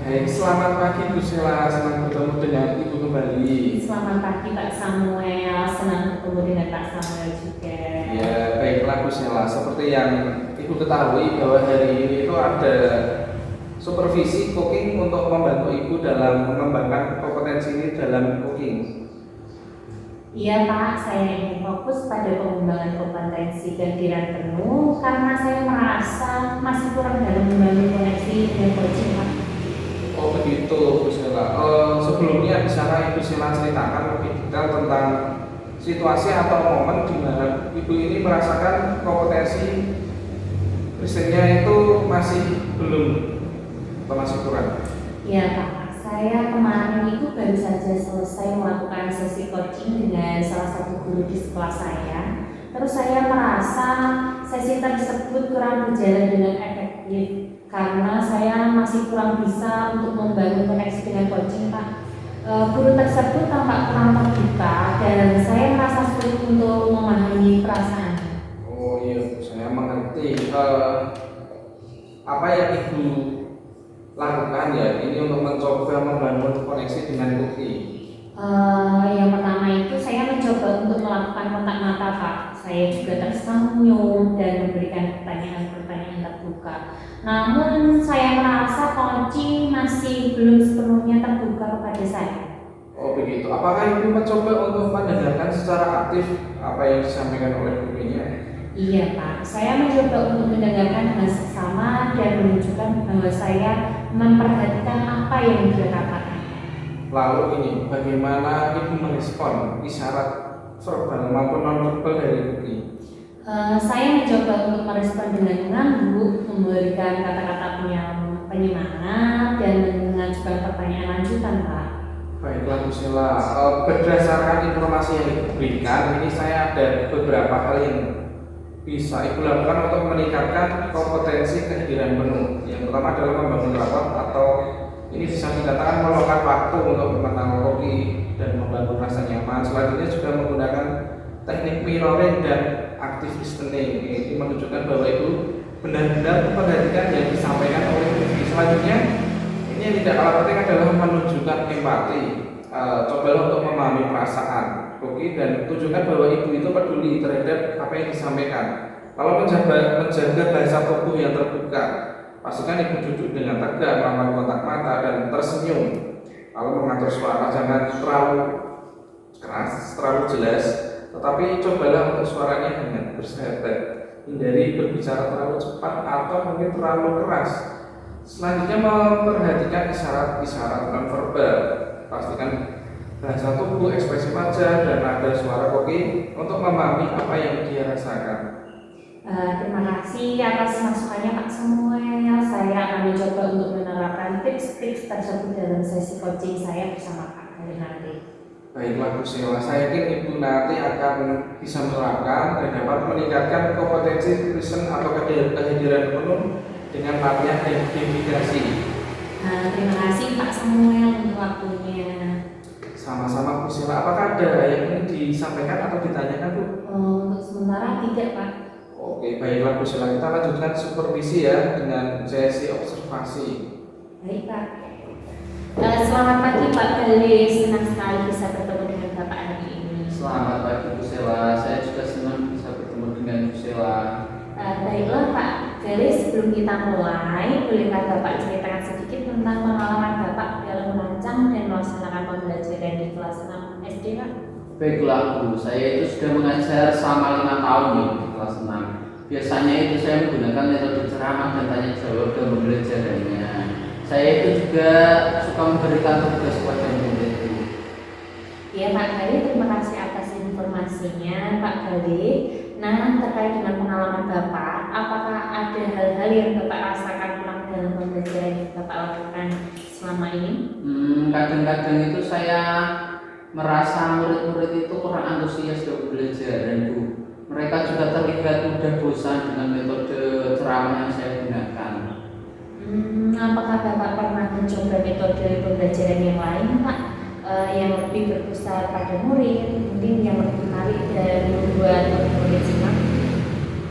Baik, selamat pagi Bu Sela, senang bertemu dengan Ibu kembali. Selamat pagi Pak Samuel, senang bertemu dengan Pak Samuel juga. Ya, baiklah Bu Sela, seperti yang Ibu ketahui bahwa hari ini itu ada supervisi cooking untuk membantu Ibu dalam mengembangkan kompetensi ini dalam cooking. Iya Pak, saya ingin fokus pada pengembangan kompetensi kehadiran penuh karena saya merasa masih kurang dalam membangun koneksi dan coaching Pak. Oh begitu Bu Sela. Sebelumnya bisakah Ibu Sela ceritakan lebih detail tentang situasi atau momen di mana Ibu ini merasakan kompetensi listennya itu masih belum atau masih kurang? Iya Pak, saya kemarin itu baru saja selesai melakukan sesi coaching dengan salah satu guru di sekolah saya. Terus saya merasa sesi tersebut kurang berjalan dengan efektif karena saya masih kurang bisa untuk membangun koneksi dengan coaching Pak. Guru tersebut tampak kurang terbuka dan saya merasa sulit untuk memahami perasaan. Oh iya, saya mengerti. Apa yang Ibu lakukan ya ini untuk mencoba membangun koneksi dengan Lucky? Yang pertama itu saya mencoba untuk melakukan kontak mata Pak. Saya juga tersenyum dan memberikan pertanyaan-pertanyaan terbuka. Namun saya merasa coaching masih belum sepenuhnya terbuka kepada saya. Oh begitu. Apakah Ibu mencoba untuk mendengarkan secara aktif apa yang disampaikan oleh gurunya? Iya Pak, saya mencoba untuk mendengarkan dengan seksama dan menunjukkan bahwa saya memperhatikan apa yang dia katakan. Lalu ini, bagaimana Ibu merespon isyarat verbal maupun non-verbal dari Lucky? Saya mencoba untuk merespon dengan mengangguk, memberikan kata-kata penyemangat dan mengajukan pertanyaan lanjutan Pak. Baiklah Bu Sela, berdasarkan informasi yang diberikan, ini saya ada beberapa hal yang bisa Ibu lakukan untuk meningkatkan kompetensi kehadiran penuh. Yang pertama adalah membangun rapat atau ini bisa dikatakan meluangkan waktu untuk mengenal kopi dan membangun rasa nyaman. Selanjutnya juga menggunakan teknik mirroring dan active listening. Ini menunjukkan bahwa Ibu benar-benar memperhatikan yang disampaikan oleh kopi. Selanjutnya ini yang tidak kalah penting adalah menunjukkan empati. Cobalah untuk memahami perasaan Koki dan tunjukkan bahwa Ibu itu peduli terhadap apa yang disampaikan. Kalau menjaga bahasa tubuh yang terbuka, pastikan Ibu duduk dengan tegak, melakukan kontak mata dan tersenyum. Lalu mengatur suara, jangan terlalu keras, terlalu jelas, tetapi cobalah untuk suaranya dengan bersahabat. Hindari berbicara terlalu cepat atau mungkin terlalu keras. Selanjutnya memperhatikan isyarat-isyarat nonverbal. Pastikan bahasa tubuh, ekspresi wajah, dan nada suara Koki untuk memahami apa yang dia rasakan. Terima kasih atas masukannya Pak Samuel. Saya akan mencoba untuk menerapkan tips-tips tersebut dalam sesi coaching saya bersama Pak hari nanti. Baiklah Bu Sela, saya yakin Ibu nanti akan bisa menerapkan dan dapat meningkatkan kompetensi listen atau kehadiran penuh dengan latihan identifikasi. Terima kasih Pak Samuel untuk waktunya. Sama-sama Bu Sela, apakah ada yang ingin disampaikan atau ditanyakan Bu? Untuk sementara tidak Pak. Oke, baiklah Bu Sela, kita lanjutkan supervisi ya dengan sesi observasi. Baik Pak. Selamat pagi Pak Galis, senang sekali bisa bertemu dengan Bapak hari ini. Selamat pagi Bu Sela, saya juga senang bisa bertemu dengan Bu Sela. Baiklah Pak Galis, sebelum kita mulai, bolehkah Bapak ceritakan sedikit tentang pengalaman Bapak dalam merancang dan melaksanakan pembelajaran di kelas 6 SD Pak? Baiklah Bu, saya itu sudah mengajar selama 5 tahun nih di kelas 6. Biasanya itu saya menggunakan metode ceramah dan tanya jawab dalam pembelajarannya. Saya itu juga suka memberikan tugas kepada murid-muridku. Ya Pak Gali, terima kasih atas informasinya Pak Gali. Nah, terkait dengan pengalaman Bapak, apakah ada hal-hal yang Bapak rasakan kurang dalam pembelajaran yang Bapak lakukan selama ini? Kadang-kadang itu saya merasa murid-murid itu kurang antusias dalam pembelajaran Bu. Mereka juga terlihat mudah bosan dengan metode ceramah yang saya gunakan. Apakah Bapak pernah mencoba metode pembelajaran yang lain Pak? Yang lebih berpusat pada murid, mungkin yang lebih menarik dan membuat murid senang?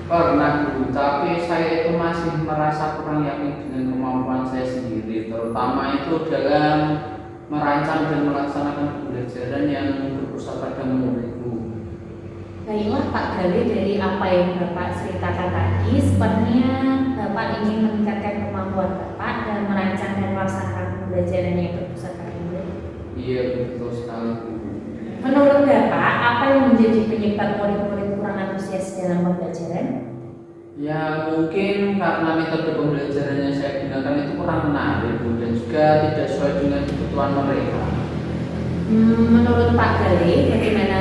Pernah dulu, tapi saya itu masih merasa kurang yakin dengan kemampuan saya sendiri, terutama itu dalam merancang dan melaksanakan pembelajaran yang berpusat pada muridku. Baiklah Pak Gali, dari apa yang Bapak ceritakan tadi, sepertinya Bapak ingin meningkatkan kemampuan Bapak dalam merancang dan melaksanakan pembelajaran yang berpusat pada murid. Iya, betul sekali, Bu. Menurut Bapak, apa yang menjadi penyebab murid-murid kurang antusias dalam pembelajaran? Ya mungkin karena metode pembelajaran yang saya gunakan itu kurang menarik, Bu, dan juga tidak sesuai dengan kebutuhan mereka. Menurut Pak Gali, bagaimana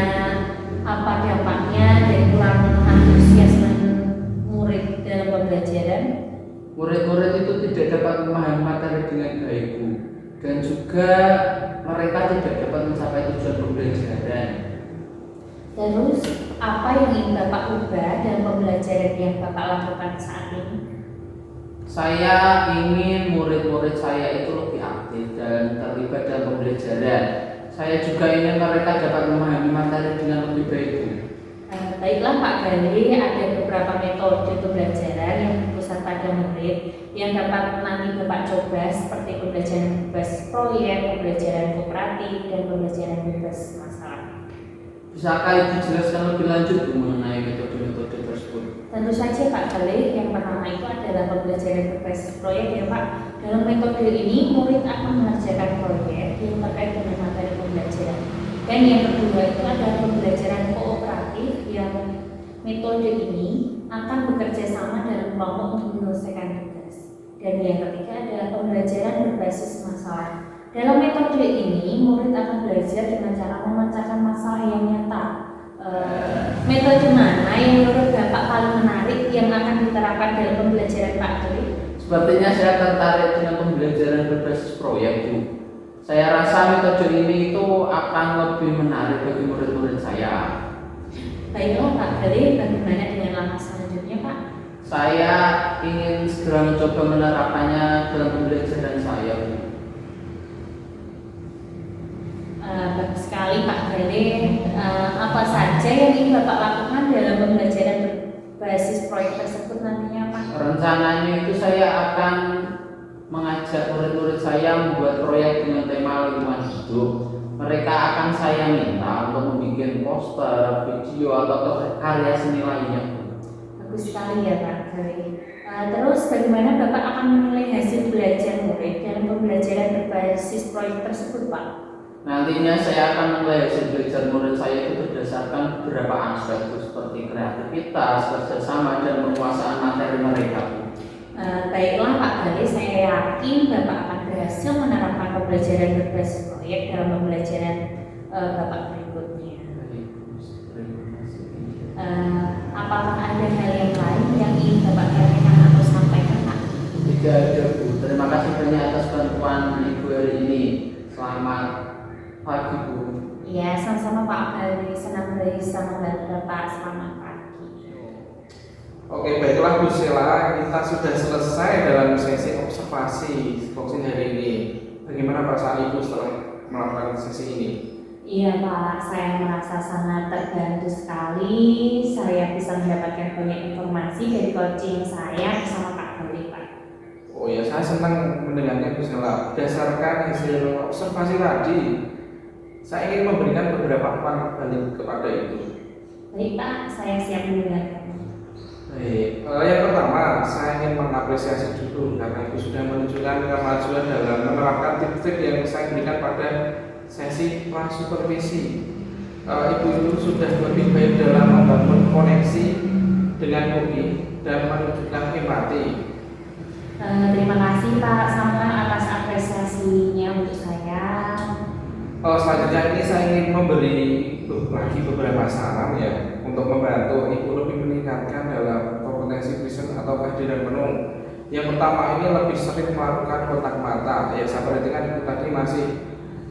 apa dampaknya dari kurang antusiasme murid dalam pembelajaran? Murid-murid itu tidak dapat memahami materi dengan baik, Bu, dan juga mereka tidak dapat mencapai tujuan pembelajaran. Terus, apa yang ingin Bapak ubah dalam pembelajaran yang Bapak lakukan saat ini? Saya ingin murid-murid saya itu lebih aktif dan terlibat dalam pembelajaran. Saya juga ingin mereka dapat memahami materi dengan lebih baik, Bu. Baiklah Pak Gali, ada beberapa metode pembelajaran yang berpusat pada murid yang dapat nanti Bapak coba, seperti pembelajaran berbasis proyek, pembelajaran kooperatif, dan pembelajaran berbasis masalah. Bisakah Ibu jelaskan lebih lanjut, Bu, mengenai metode-metode tersebut? Tentu saja Pak Gali, yang pertama itu adalah pembelajaran berbasis proyek ya Pak. Dalam metode ini, murid akan mengerjakan proyek yang terkait dengan materi pembelajaran. Dan yang kedua itu adalah pembelajaran kooperatif, yang metode ini akan bekerja sama dalam kelompok untuk menyelesaikan tugas. Dan yang ketiga adalah pembelajaran berbasis masalah. Dalam metode ini, murid akan belajar dengan cara memecahkan masalah yang nyata. Metode mana yang menurut Bapak paling menarik yang akan diterapkan dalam pembelajaran Pak Gali? Sepertinya saya tertarik dengan pembelajaran berbasis proyek, Bu. Saya rasa metode ini itu akan lebih menarik bagi murid-murid saya. Baiklah Pak Gali, bagaimana dengan langkah selanjutnya Pak? Saya ingin segera mencoba menerapkannya dalam pembelajaran saya, Bu. Bagus sekali Pak Gali. Apa saja yang ingin Bapak lakukan dalam pembelajaran berbasis proyek tersebut nantinya Pak? Rencananya itu saya akan mengajak murid-murid saya membuat proyek dengan tema lingkungan hidup. Mereka akan saya minta untuk membuat poster, video, atau karya seni lainnya. Bagus sekali ya Pak Gali. Terus bagaimana Bapak akan menilai hasil belajar murid dalam pembelajaran berbasis proyek tersebut Pak? Nantinya saya akan menilai hasil belajar murid saya itu berdasarkan beberapa aspek, seperti kreativitas, kerjasama, dan penguasaan materi mereka. Baiklah Pak Gali, saya yakin Bapak akan berhasil menerapkan pembelajaran berbasis proyek dalam pembelajaran Bapak berikutnya. Apakah ada hal yang lain yang ingin Bapak tanyakan atau sampaikan Pak? Tidak ada, Bu. Terima kasih banyak atas bantuan Ibu hari ini. Selamat pagi, Bu. Ya, sama-sama Pak Gali, senang bisa membantu Bapak. Selamat pagi. Oke, baiklah Bu Sheila, kita sudah selesai dalam sesi observasi boxing hari ini. Bagaimana perasaan Ibu setelah melakukan sesi ini? Iya Pak, saya merasa sangat terbantu sekali. Saya bisa mendapatkan banyak informasi dari coaching saya bersama Pak Gali Pak. Oh ya, saya senang mendengarnya Bu Sheila. Berdasarkan hasil observasi tadi, saya ingin memberikan beberapa umpan balik kepada Ibu. Baik Pak, saya siap mendengarkan. Baik, yang pertama saya ingin mengapresiasi dulu karena Ibu sudah menunjukkan kemajuan dalam menerapkan tip-tip yang saya berikan pada sesi supervisi. Ibu itu sudah lebih baik dalam membangun koneksi dengan hobi dan menunjukkan empati. Terima kasih Pak sama atas apresiasinya untuk saya. Selanjutnya ini saya ingin bagi beberapa saran ya untuk membantu Ibu lebih meningkatkan dalam kompetensi present atau kehadiran penuh. Yang pertama ini lebih sering melakukan kontak mata. Ya saya perhatikan Ibu tadi masih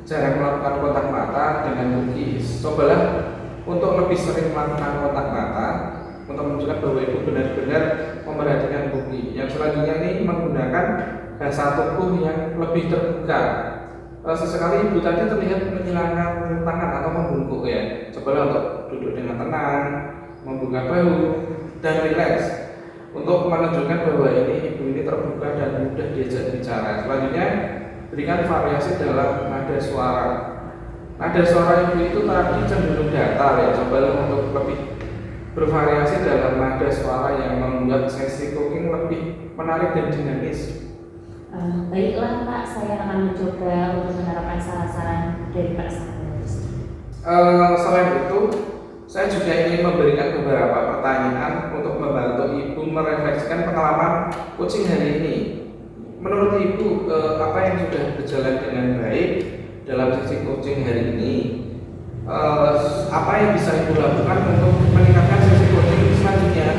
jarang melakukan kontak mata dengan lukis. Cobalah untuk lebih sering melakukan kontak mata untuk menunjukkan bahwa Ibu benar-benar memperhatikan bukti. Yang selanjutnya ini menggunakan bahasa tubuh yang lebih terbuka. Sesekali Ibu tadi terlihat menyilangkan tangan atau membungkuk ya. Cobalah untuk duduk dengan tenang, membuka bahu, dan rileks untuk menunjukkan bahwa ibu ini terbuka dan mudah diajak bicara. Selanjutnya, berikan variasi dalam nada suara. Nada suara ibu itu tadi cenderung datar ya, coba untuk lebih bervariasi dalam nada suara yang membuat sesi cooking lebih menarik dan dinamis. Baiklah Pak, saya akan mencoba untuk menerapkan saran-saran dari Pak Samuel. Selain itu, saya juga ingin memberikan beberapa pertanyaan untuk membantu ibu merefleksikan pengalaman coaching hari ini. Menurut ibu, apa yang sudah berjalan dengan baik dalam sesi coaching hari ini? Apa yang bisa ibu lakukan untuk meningkatkan sesi coaching selanjutnya?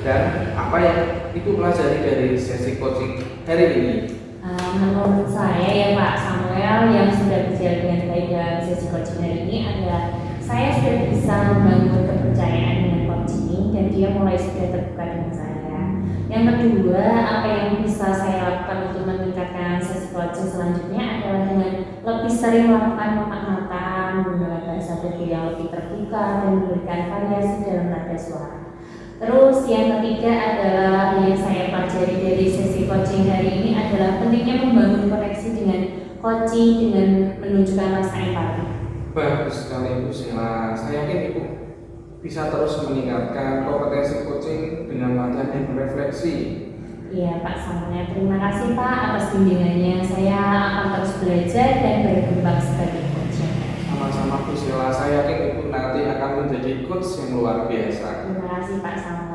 Dan apa yang ibu pelajari dari sesi coaching hari ini? Menurut saya ya Pak Samuel, yang sudah berjalan dengan baik dalam sesi coaching hari ini adalah saya sudah bisa membangun kepercayaan dengan coach ini dan dia mulai sudah terbuka dengan saya. Yang kedua, apa yang bisa saya lakukan untuk meningkatkan sesi coaching selanjutnya adalah dengan lebih sering melakukan pengamatan, menggunakan bahasa tubuh yang lebih terbuka dan memberikan variasi dalam nada suara. Terus yang ketiga adalah yang saya pelajari dari sesi coaching hari ini adalah pentingnya membangun koneksi dengan coaching dengan menunjukkan rasa empati. Bagus sekali Ibu Sheila. Saya yakin Ibu bisa terus meningkatkan kompetensi coaching dengan latihan dan refleksi. Iya Pak Samuel, terima kasih Pak atas bimbingannya. Saya akan terus belajar dan berkembang sebagai coach. Sama-sama Bu Sheila, saya yakin Ibu nanti akan menjadi coach yang luar biasa. Terima kasih Pak Samuel.